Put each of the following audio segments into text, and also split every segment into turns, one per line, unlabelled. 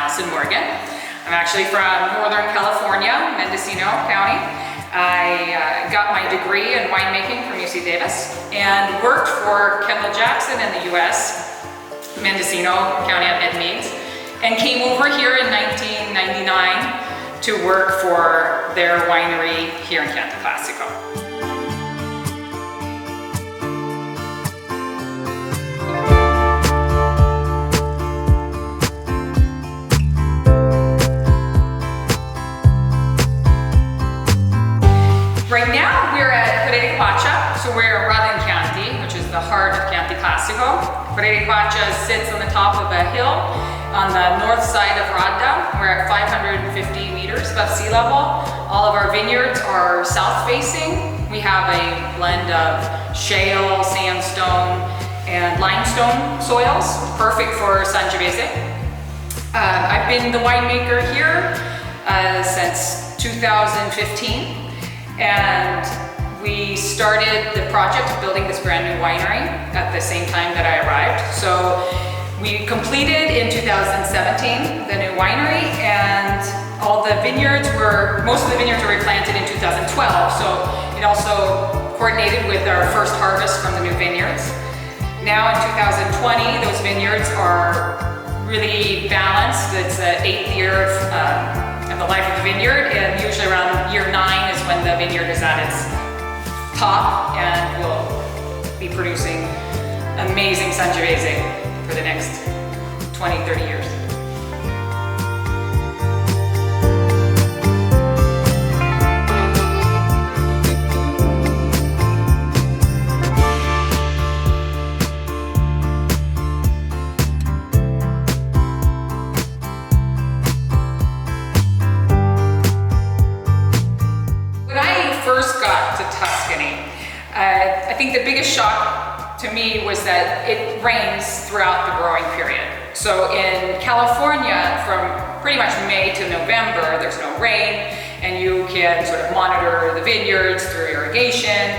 Alyson, Oregon. I'm actually from Northern California, Mendocino County. I got my degree in winemaking from UC Davis and worked for Kendall Jackson in the US, Mendocino County at Meads, and came over here in 1999 to work for their winery here in Chianti Classico. Right now we're at Podere Capaccia, so we're in Radda, Chianti, which is the heart of Chianti Classico. Podere Capaccia sits on the top of a hill on the north side of Radda. We're at 550 meters above sea level. All of our vineyards are south facing. We have a blend of shale, sandstone, and limestone soils, perfect for Sangiovese. I've been the winemaker here since 2015. And we started the project of building this brand new winery at the same time that I arrived. So we completed in 2017 the new winery, and all the vineyards most of the vineyards were replanted in 2012. So it also coordinated with our first harvest from the new vineyards. Now in 2020, those vineyards are really balanced. It's the 8th year of the life of the vineyard, and usually around year 9 is when the vineyard is at its top and will be producing amazing Sangiovese for the next 20, 30 years. First got to Tuscany, I think the biggest shock to me was that it rains throughout the growing period. So in California, from pretty much May to November, there's no rain, and you can sort of monitor the vineyards through irrigation.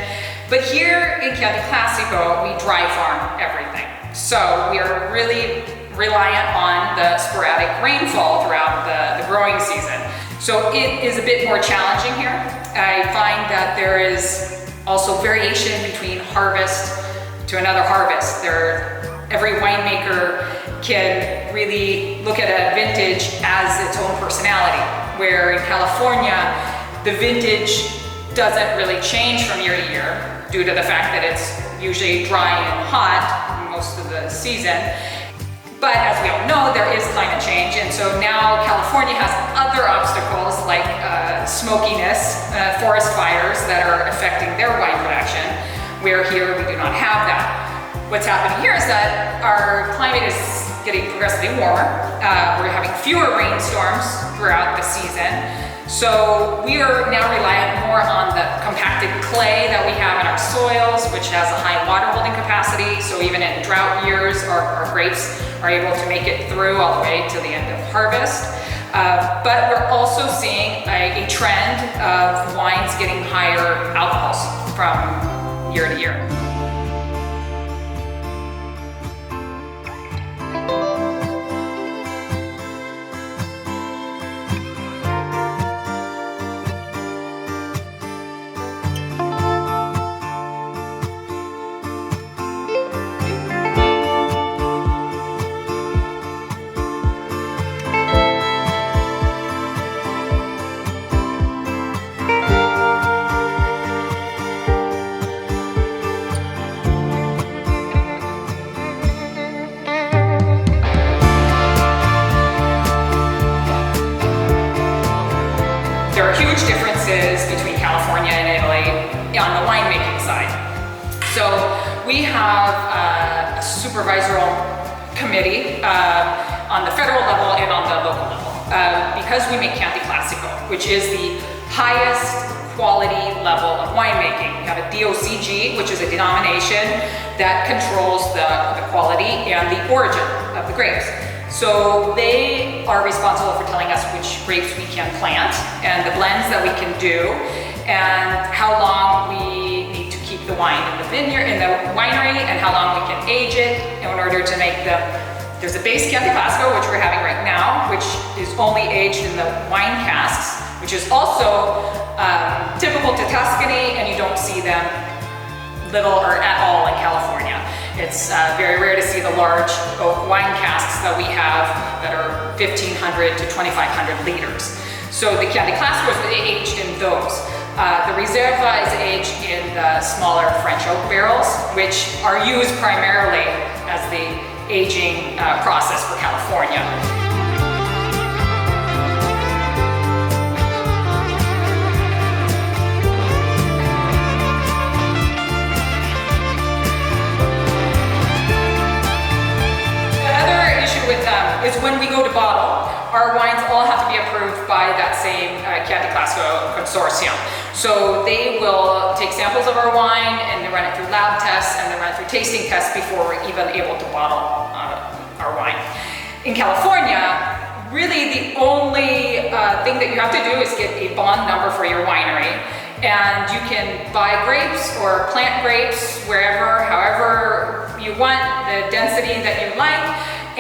But here in Chianti Classico, we dry farm everything. So we are really reliant on the sporadic rainfall throughout the growing season. So it is a bit more challenging here. I find that there is also variation between harvest to another harvest. Every winemaker can really look at a vintage as its own personality, where in California, the vintage doesn't really change from year to year due to the fact that it's usually dry and hot most of the season. But as we all know, there is climate change, and so now California has other obstacles like smokiness, forest fires that are affecting their wine production, where here we do not have that. What's happening here is that our climate is getting progressively warmer. We're having fewer rainstorms throughout the season. So we are now reliant more on the compacted clay that we have in our soils, which has a high water holding capacity. So even in drought years, our grapes are able to make it through all the way to the end of harvest. But we're also seeing a trend of wines getting higher alcohols from year to year. There are huge differences between California and Italy on the winemaking side. So we have a supervisory committee on the federal level and on the local level because we make Chianti Classico, which is the highest quality level of winemaking. We have a DOCG, which is a denomination that controls the quality and the origin of the grapes. So they are responsible for telling us which grapes we can plant and the blends that we can do and how long we need to keep the wine in the vineyard, in the winery, and how long we can age it in order to make them There's a base Chianti Classico, which we're having right now, which is only aged in the wine casks, which is also typical to Tuscany, and you don't see them little or at all in California. It's very rare to see the large oak wine casks that we have that are 1,500 to 2,500 liters. So the Chianti Classico is aged in those. The Reserva is aged in the smaller French oak barrels, which are used primarily as the aging process for California. The other issue with them is when we go to bottle, our wines all have to be approved by that same Chianti Classico consortium. So they will take samples of our wine and they run it through lab tests and they run it through tasting tests before we're even able to bottle our wine. In California, really the only thing that you have to do is get a bond number for your winery, and you can buy grapes or plant grapes wherever, however you want, the density that you like,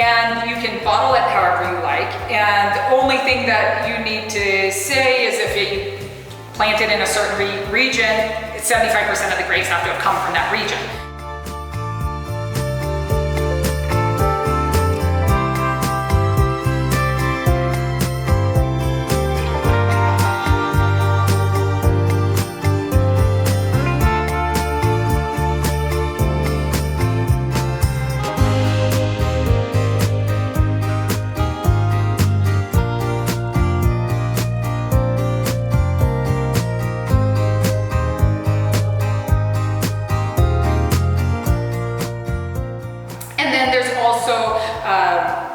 and you can bottle it however you like. And the only thing that you need to say is if you plant it in a certain region, 75% of the grapes have to have come from that region.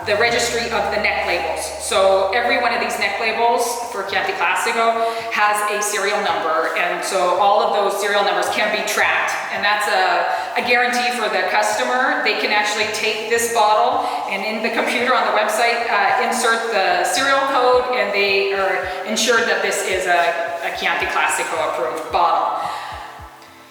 The registry of the neck labels. So every one of these neck labels for Chianti Classico has a serial number, and so all of those serial numbers can be tracked, and that's a guarantee for the customer. They can actually take this bottle and in the computer on the website insert the serial code, and they are ensured that this is a Chianti Classico approved bottle.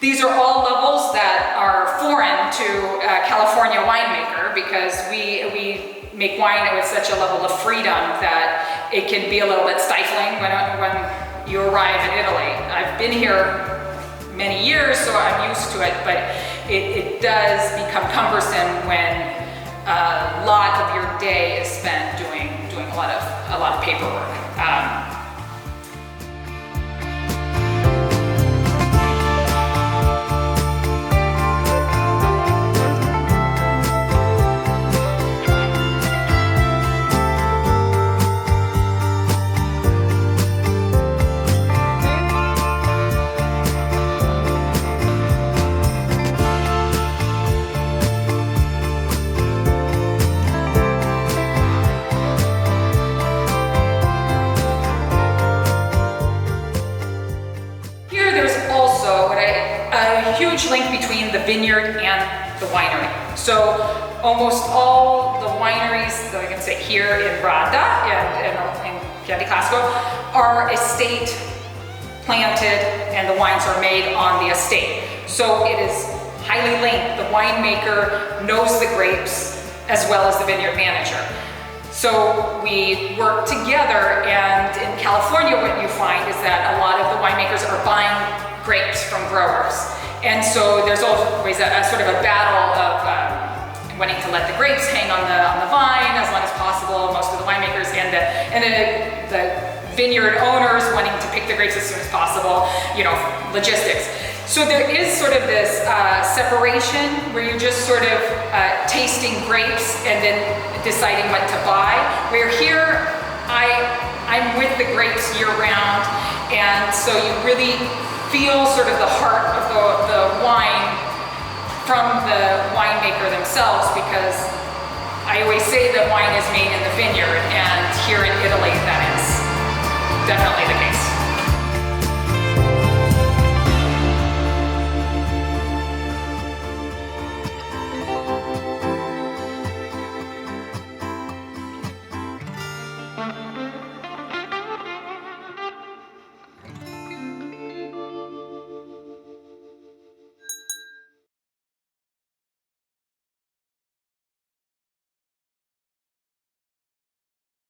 These are all levels that are foreign to California winemaker, because we make wine with such a level of freedom that it can be a little bit stifling when you arrive in Italy. I've been here many years, so I'm used to it, but it does become cumbersome when a lot of your day is spent doing a lot of paperwork. Huge link between the vineyard and the winery. So almost all the wineries that I can say here in Radda and in Chianti Classico are estate planted, and the wines are made on the estate. So it is highly linked. The winemaker knows the grapes as well as the vineyard manager. So we work together, and in California what you find is that a lot of the winemakers are buying grapes from growers. And so there's always a sort of a battle of wanting to let the grapes hang on the vine as long as possible, most of the winemakers, and the vineyard owners wanting to pick the grapes as soon as possible, logistics. So there is sort of this separation where you're just sort of tasting grapes and then deciding what to buy. Where here, I'm with the grapes year round, and so you really feel sort of the heart of the wine from the winemaker themselves, because I always say that wine is made in the vineyard, and here in Italy that is definitely the case.